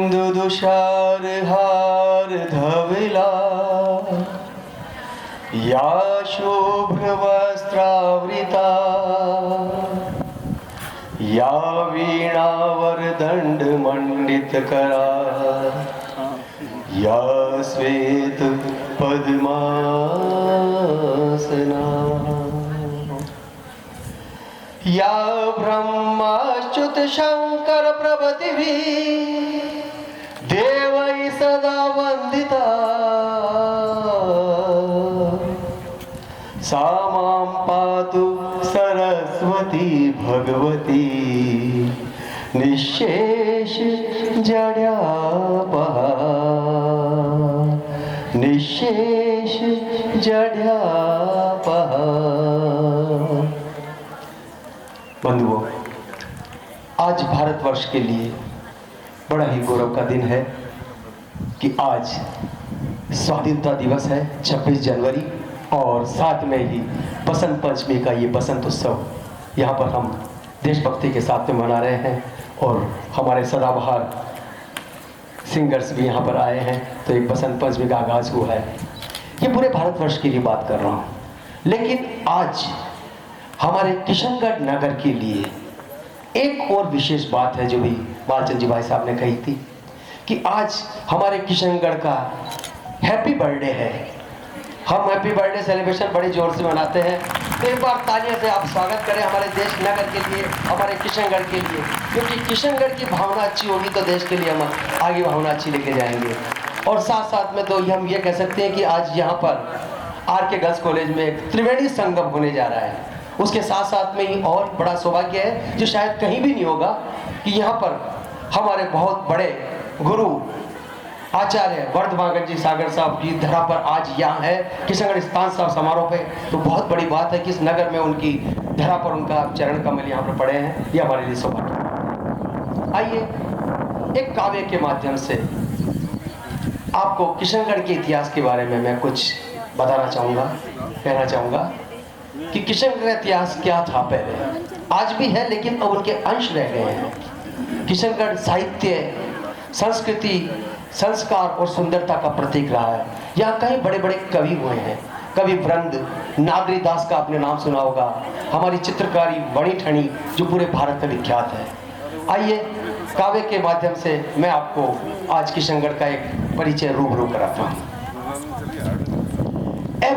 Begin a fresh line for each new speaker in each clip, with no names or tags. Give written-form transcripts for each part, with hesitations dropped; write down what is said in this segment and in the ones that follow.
दुदुषार हार धवला या शुभ्रवस्त्रावृता या वीणावरदण्डमण्डितकरा या श्वेत पद्मासना या ब्रह्माच्युत शंकर प्रभृतिभिः देवैः सदा वन्दिता सा मां पातु सरस्वती भगवती निःशेष जड्यापहा निःशेष जड्यापहा। बंधुओं, आज भारतवर्ष के लिए बड़ा ही गौरव का दिन है कि आज स्वाधीनता दिवस है 26 जनवरी और साथ में ही बसंत पंचमी का ये बसंत उत्सव यहाँ पर हम देशभक्ति के साथ में मना रहे हैं और हमारे सदाबहार सिंगर्स भी यहाँ पर आए हैं। तो एक बसंत पंचमी का आगाज हुआ है। ये पूरे भारतवर्ष के लिए बात कर रहा हूँ, लेकिन आज हमारे किशनगढ़ नगर के लिए एक और विशेष बात है जो भी बालचंद जी भाई साहब ने कही थी कि आज हमारे किशनगढ़ का हैप्पी बर्थडे है। हम हैप्पी बर्थडे सेलिब्रेशन बड़े जोर से मनाते हैं। तो एक बार तालियों से आप स्वागत करें हमारे देश नगर के लिए, हमारे किशनगढ़ के लिए, क्योंकि किशनगढ़ की भावना अच्छी होगी तो देश के लिए हम आगे भावना अच्छी लेके जाएंगे। और साथ साथ में तो हम ये कह सकते हैं कि आज यहाँ पर आर के गर्ल्स कॉलेज में एक त्रिवेणी संगम होने जा रहा है। उसके साथ साथ में ही और बड़ा सौभाग्य है जो शायद कहीं भी नहीं होगा कि यहाँ पर हमारे बहुत बड़े गुरु आचार्य वर्धमागन जी सागर साहब की धरा पर आज यहाँ है किशनगढ़ स्थान साहब समारोह पे। तो बहुत बड़ी बात है कि इस नगर में उनकी धरा पर उनका चरण कमल यहाँ पर पड़े हैं। ये हमारे लिए सौभाग्य। आइए एक काव्य के माध्यम से आपको किशनगढ़ के इतिहास के बारे में मैं कुछ बताना चाहूँगा, कहना चाहूँगा कि किशनगढ़ का इतिहास क्या था पहले, आज भी है लेकिन अब उनके अंश रह गए हैं। किशनगढ़ साहित्य, संस्कृति, संस्कार और सुंदरता का प्रतीक रहा है। यहाँ कई बड़े बड़े कवि हुए हैं। कवि वृंद, नागरीदास का आपने नाम सुना होगा। हमारी चित्रकारी बनी ठनी जो पूरे भारत में विख्यात है। आइए काव्य के माध्यम से मैं आपको आज किशनगढ़ का एक परिचय रूबरू कराता हूँ। ए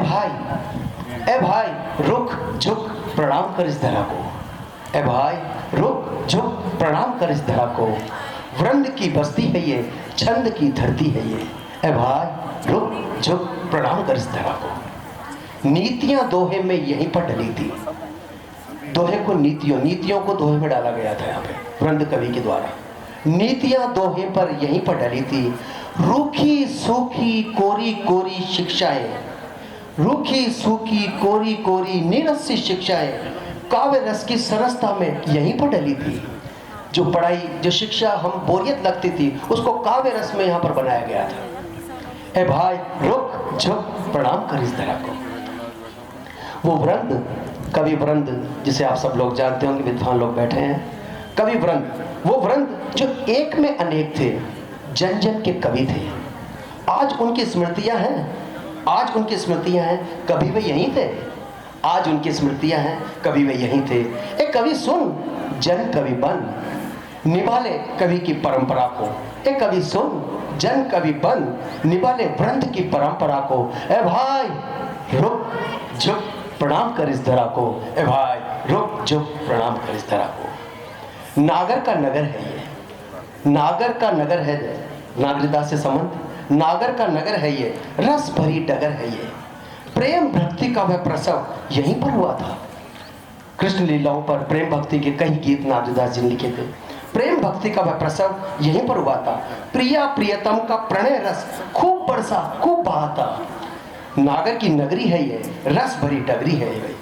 भाई रुक झुक प्रणाम कर इस धरा को, ए भाई रुक झुक प्रणाम कर इस धरा को, वृंद की बस्ती है ये, छंद की धरती है ये, ए भाई रुक झुक प्रणाम कर इस धरा को। नीतियां दोहे में यहीं पर डली थी। दोहे को नीतियों को दोहे में डाला गया था यहाँ पे वृंद कवि के द्वारा। नीतियां दोहे पर यहीं पर डली थी। रूखी सूखी कोरी कोरी शिक्षाएं, रूखी सूखी कोरी कोरी निरस्सी शिक्षाएं काव्य रस की सरसता में यहीं पर डली थी। जो पढ़ाई, जो शिक्षा हम बोरियत लगती थी उसको काव्य रस में यहाँ पर बनाया गया था। ए भाई रुक झुक प्रणाम कर इस धरा को। वो वृंद, कवि वृंद जिसे आप सब लोग जानते होंगे, विद्वान लोग बैठे हैं, कवि वृंद, वो वृंद जो एक में अनेक थे, जन जन के कवि थे। आज उनकी स्मृतियां हैं, आज उनकी स्मृतियां हैं, कभी वे यहीं थे। आज उनकी स्मृतियां हैं, कभी वे यहीं थे। एक कवि सुन, जन कवि बन, निभाले कवि की परंपरा को। एक कवि सुन, जन कवि बन, निभाले वृंद की परंपरा को। ए भाई रुक झुक प्रणाम कर इस धरा को, ए भाई रुक झुक प्रणाम कर इस धरा को। नागर का नगर है ये, नागर का नगर है, नागरिकता से संबंध, नागर का नगर है ये, रस भरी डगर है ये। प्रेम भक्ति का वह प्रसव यहीं पर हुआ था। कृष्ण लीलाओं पर प्रेम भक्ति के कई गीत नागरिकदास जी ने लिखे थे। प्रेम भक्ति का वह प्रसव यहीं पर हुआ था। प्रिया प्रियतम का प्रणय रस खूब बरसा, खूब बहा था। नागर की नगरी है ये, रस भरी डगरी है ये।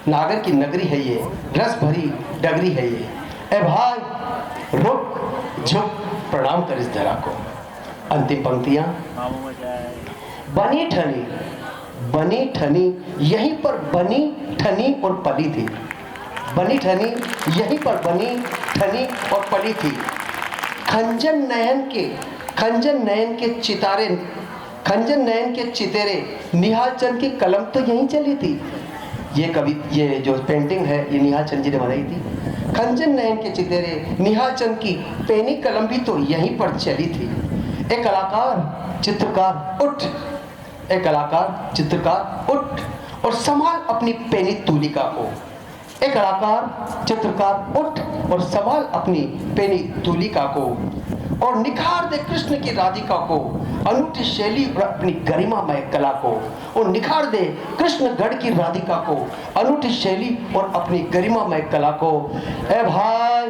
नागर की नगरी है ये, रस भरी डगरी है ये। ए भाई रुक झुक प्रणाम कर इस धरा को। अंतिम पंक्तियां, बनी ठनी, बनी ठनी यहीं पर बनी ठनी और पली थी। बनी ठनी यहीं पर बनी ठनी और पली थी। खंजन नयन के चितेरे निहाल चंद की कलम तो यहीं चली थी। ये जो पेंटिंग है ये निहाल चंद जी ने बनाई थी। खंजन नयन के चितेरे निहाल चंद की पेनी कलम भी तो यहीं पर चली थी। एक कलाकार चित्रकार उठ, एक कलाकार चित्रकार उठ और संभाल अपनी पेनी तूलिका को। एक कलाकार चित्रकार उठ और संभाल अपनी पेनी तूलिका को और निखार दे कृष्ण की राधिका को, अनूठी शैली और अपनी गरिमामय कला को। और निखार दे कृष्णगढ़ की राधिका को, अनूठी शैली और अपनी गरिमामय कला को। ए भाई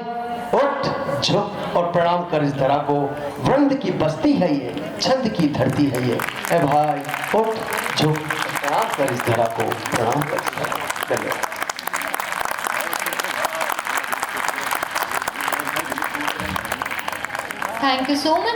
उठ झुक और प्रणाम कर इस धरा को, वृंद की बस्ती है ये, छंद की धरती है ये। ए भाई उठ झुक प्रणाम कर इस धरा को, प्रणाम कर इस धरा को। धन्यवाद।
Thank you so much.